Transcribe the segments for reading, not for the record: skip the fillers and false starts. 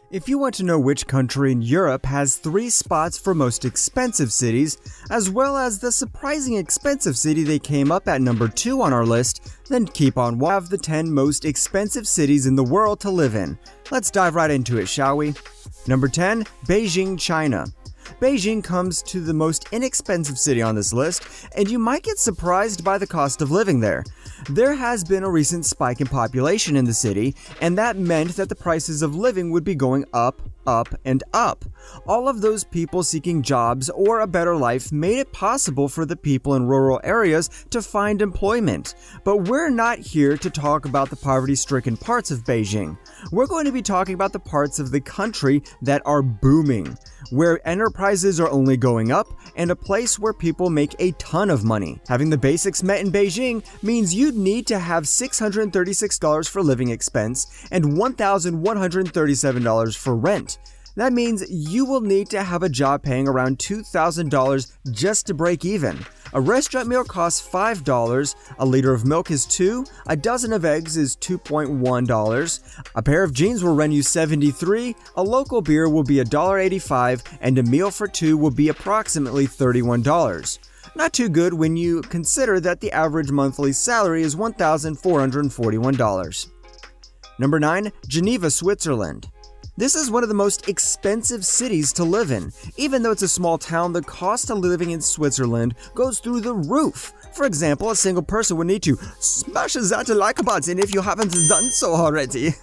If you want to know which country in Europe has 3 spots for most expensive cities, as well as the surprising expensive city they came up at number 2 on our list, then keep on watching. Have the 10 most expensive cities in the world to live in. Let's dive right into it, shall we? Number 10, Beijing, China. Beijing comes to the most inexpensive city on this list, and you might get surprised by the cost of living there. There has been a recent spike in population in the city, and that meant that the prices of living would be going up, and up. All of those people seeking jobs or a better life made it possible for the people in rural areas to find employment. But we're not here to talk about the poverty-stricken parts of Beijing. We're going to be talking about the parts of the country that are booming, where enterprises are only going up, and a place where people make a ton of money. Having the basics met in Beijing means you'd need to have $636 for living expense and $1,137 for rent. That means you will need to have a job paying around $2,000 just to break even. A restaurant meal costs $5, a liter of milk is $2, a dozen of eggs is $2.1, a pair of jeans will run you $73, a local beer will be $1.85, and a meal for 2 will be approximately $31. Not too good when you consider that the average monthly salary is $1,441. Number 9, Geneva, Switzerland. This is one of the most expensive cities to live in. Even though it's a small town, the cost of living in Switzerland goes through the roof. For example, a single person would need to smash that like button if you haven't done so already.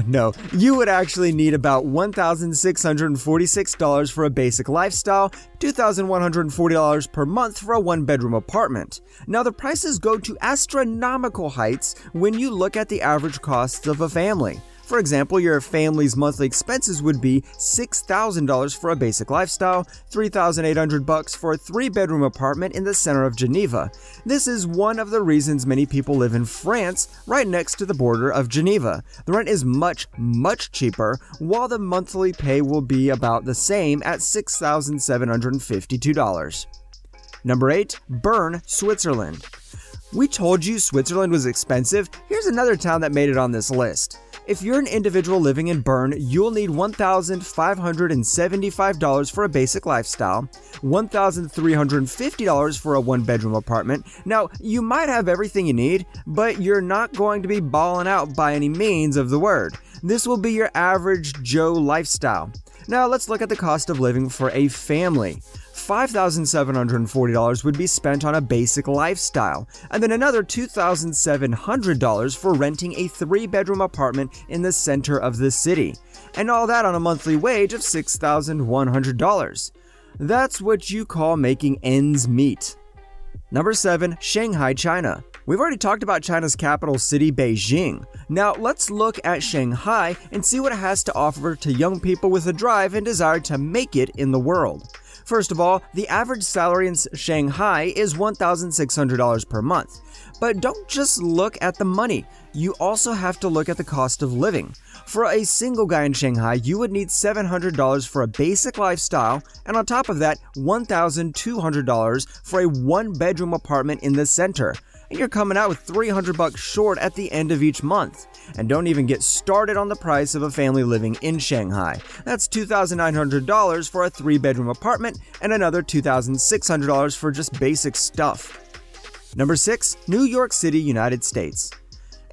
No, you would actually need about $1,646 for a basic lifestyle, $2,140 per month for a 1-bedroom apartment. Now, the prices go to astronomical heights when you look at the average costs of a family. For example, your family's monthly expenses would be $6,000 for a basic lifestyle, $3,800 for a 3-bedroom apartment in the center of Geneva. This is one of the reasons many people live in France, right next to the border of Geneva. The rent is much cheaper, while the monthly pay will be about the same at $6,752. Number 8, Bern, Switzerland. We told you Switzerland was expensive. Here's another town that made it on this list. If you're an individual living in Bern, you'll need $1,575 for a basic lifestyle, $1,350 for a 1-bedroom apartment. Now, you might have everything you need, but you're not going to be balling out by any means of the word. This will be your average Joe lifestyle. Now, let's look at the cost of living for a family. $5,740 would be spent on a basic lifestyle, and then another $2,700 for renting a 3-bedroom apartment in the center of the city, and all that on a monthly wage of $6,100. That's what you call making ends meet. Number 7, Shanghai, China. We've already talked about China's capital city, Beijing. Now let's look at Shanghai and see what it has to offer to young people with a drive and desire to make it in the world. First of all, the average salary in Shanghai is $1,600 per month. But don't just look at the money, you also have to look at the cost of living. For a single guy in Shanghai, you would need $700 for a basic lifestyle, and on top of that, $1,200 for a 1-bedroom apartment in the center. And you're coming out with $300 short at the end of each month. And don't even get started on the price of a family living in Shanghai. That's $2,900 for a 3-bedroom apartment and another $2,600 for just basic stuff. Number 6, New York City, United States.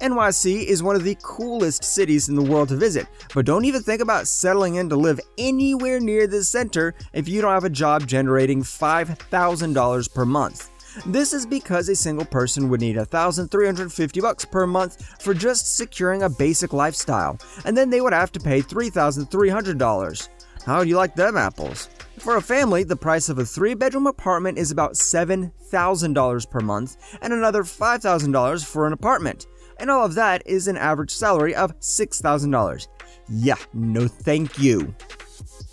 NYC is one of the coolest cities in the world to visit, but don't even think about settling in to live anywhere near the center if you don't have a job generating $5,000 per month. This is because a single person would need $1,350 per month for just securing a basic lifestyle, and then they would have to pay $3,300. How do you like them apples? For a family, the price of a 3-bedroom apartment is about $7,000 per month, and another $5,000 for an apartment. And all of that is an average salary of $6,000. Yeah, no thank you.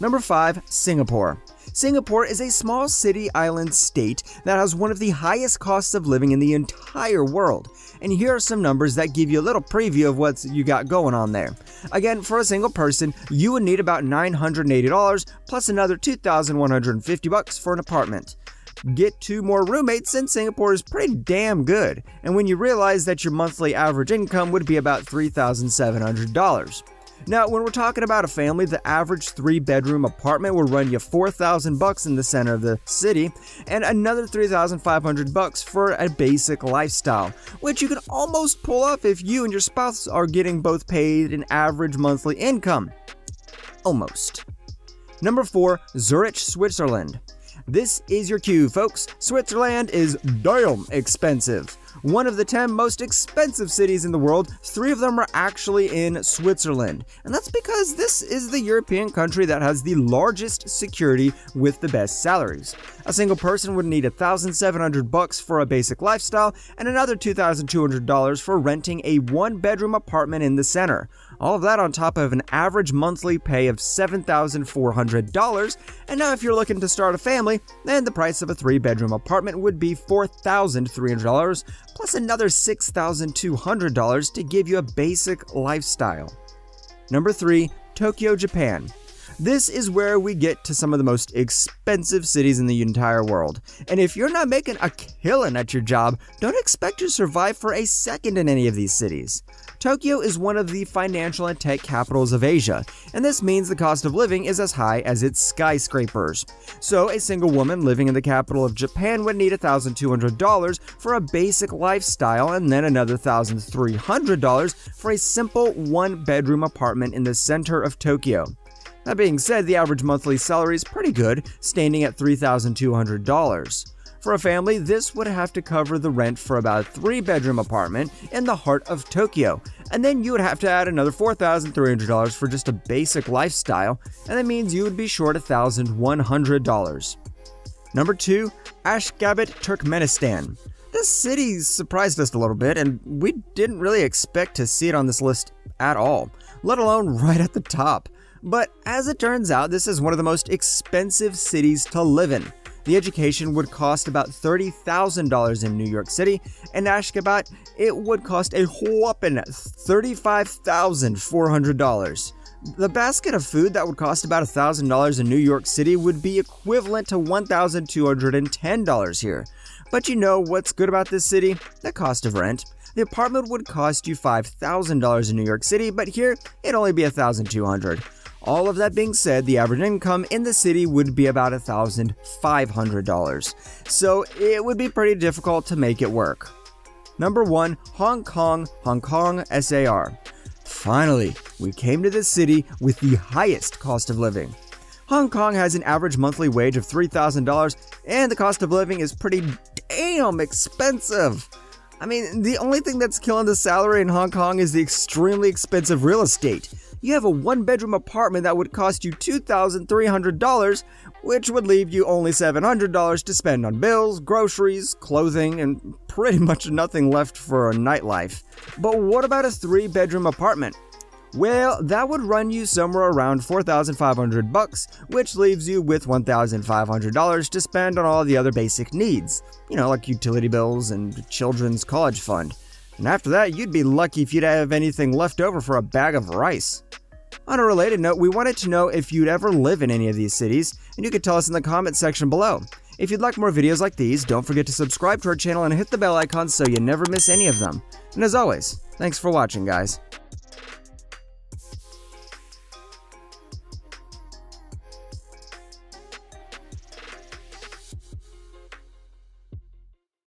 Number 5, Singapore. Singapore is a small city island state that has one of the highest costs of living in the entire world. And here are some numbers that give you a little preview of what you got going on there. Again, for a single person, you would need about $980 plus another $2,150 for an apartment. Get 2 more roommates and Singapore is pretty damn good. And when you realize that your monthly average income would be about $3,700. Now, when we're talking about a family, the average 3-bedroom apartment will run you $4,000 in the center of the city, and another $3,500 for a basic lifestyle, which you can almost pull off if you and your spouse are getting both paid an average monthly income. Almost. Number 4, Zurich, Switzerland. This is your cue, folks. Switzerland is damn expensive. One of the 10 most expensive cities in the world, 3 of them are actually in Switzerland. And that's because this is the European country that has the largest security with the best salaries. A single person would need $1,700 for a basic lifestyle and another $2,200 for renting a 1-bedroom apartment in the center. All of that on top of an average monthly pay of $7,400. And now if you're looking to start a family, then the price of a 3-bedroom apartment would be $4,300 plus another $6,200 to give you a basic lifestyle. Number 3, Tokyo, Japan. This is where we get to some of the most expensive cities in the entire world. And if you're not making a killing at your job, don't expect to survive for a second in any of these cities. Tokyo is one of the financial and tech capitals of Asia, and this means the cost of living is as high as its skyscrapers. So a single woman living in the capital of Japan would need $1,200 for a basic lifestyle and then another $1,300 for a simple 1-bedroom apartment in the center of Tokyo. That being said, the average monthly salary is pretty good, standing at $3,200. For a family, this would have to cover the rent for about a 3-bedroom apartment in the heart of Tokyo, and then you would have to add another $4,300 for just a basic lifestyle, and that means you would be short $1,100. Number 2, Ashgabat, Turkmenistan. This city surprised us a little bit, and we didn't really expect to see it on this list at all, let alone right at the top. But as it turns out, this is one of the most expensive cities to live in. The education would cost about $30,000 in New York City, and Ashgabat, it would cost a whopping $35,400. The basket of food that would cost about $1,000 in New York City would be equivalent to $1,210 here. But you know what's good about this city? The cost of rent. The apartment would cost you $5,000 in New York City, but here it'd only be $1,200. All of that being said, the average income in the city would be about $1,500, so it would be pretty difficult to make it work. Number 1, Hong Kong, SAR. Finally, we came to this city with the highest cost of living. Hong Kong has an average monthly wage of $3,000, and the cost of living is pretty damn expensive. I mean, the only thing that's killing the salary in Hong Kong is the extremely expensive real estate. You have a 1-bedroom apartment that would cost you $2,300, which would leave you only $700 to spend on bills, groceries, clothing, and pretty much nothing left for a nightlife. But what about a 3-bedroom apartment? Well, that would run you somewhere around $4,500, which leaves you with $1,500 to spend on all the other basic needs, like utility bills and children's college fund. And after that, you'd be lucky if you'd have anything left over for a bag of rice. On a related note, we wanted to know if you'd ever live in any of these cities, and you could tell us in the comment section below. If you'd like more videos like these, don't forget to subscribe to our channel and hit the bell icon so you never miss any of them. And as always, thanks for watching, guys.